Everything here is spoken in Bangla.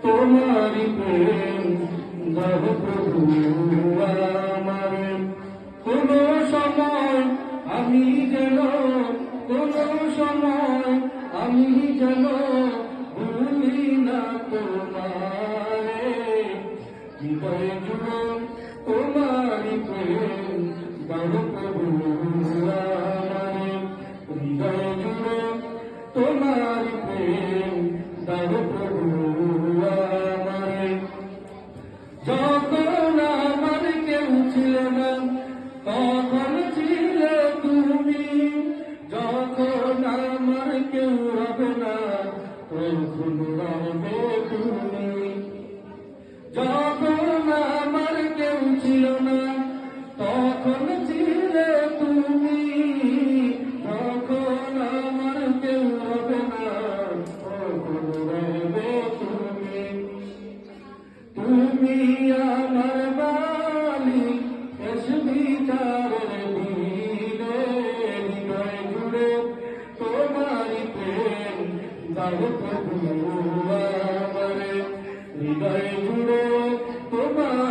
তোমারি প্রেম দাও প্রভু আমারে, কোন সময় আমি যেন, কোন সময় আমি যেন ভুলি না তোমারে। হৃদয় জুড়ে তোমারি প্রেম দাও প্রভু আমারে, হৃদয় জুড়ে তোমারি প্রেম দাও প্রভু আমারে। যখন আমার কেউ ছিল না তখন ছিলে তুমি, যখন আমার কেউ হবে না তখন রবে তুমি। যখন আমার কেউ ছিল না তখন ছিলে তুমি, যখন আমার কেউ হবে না তখন রবে তুমি। তুমি আমার মালিক শেষ বিচারের দিনে, হৃদয় জুড়ে তোমারি প্রেম দাও প্রভু আমারে, হৃদয় জুড়ে তোমার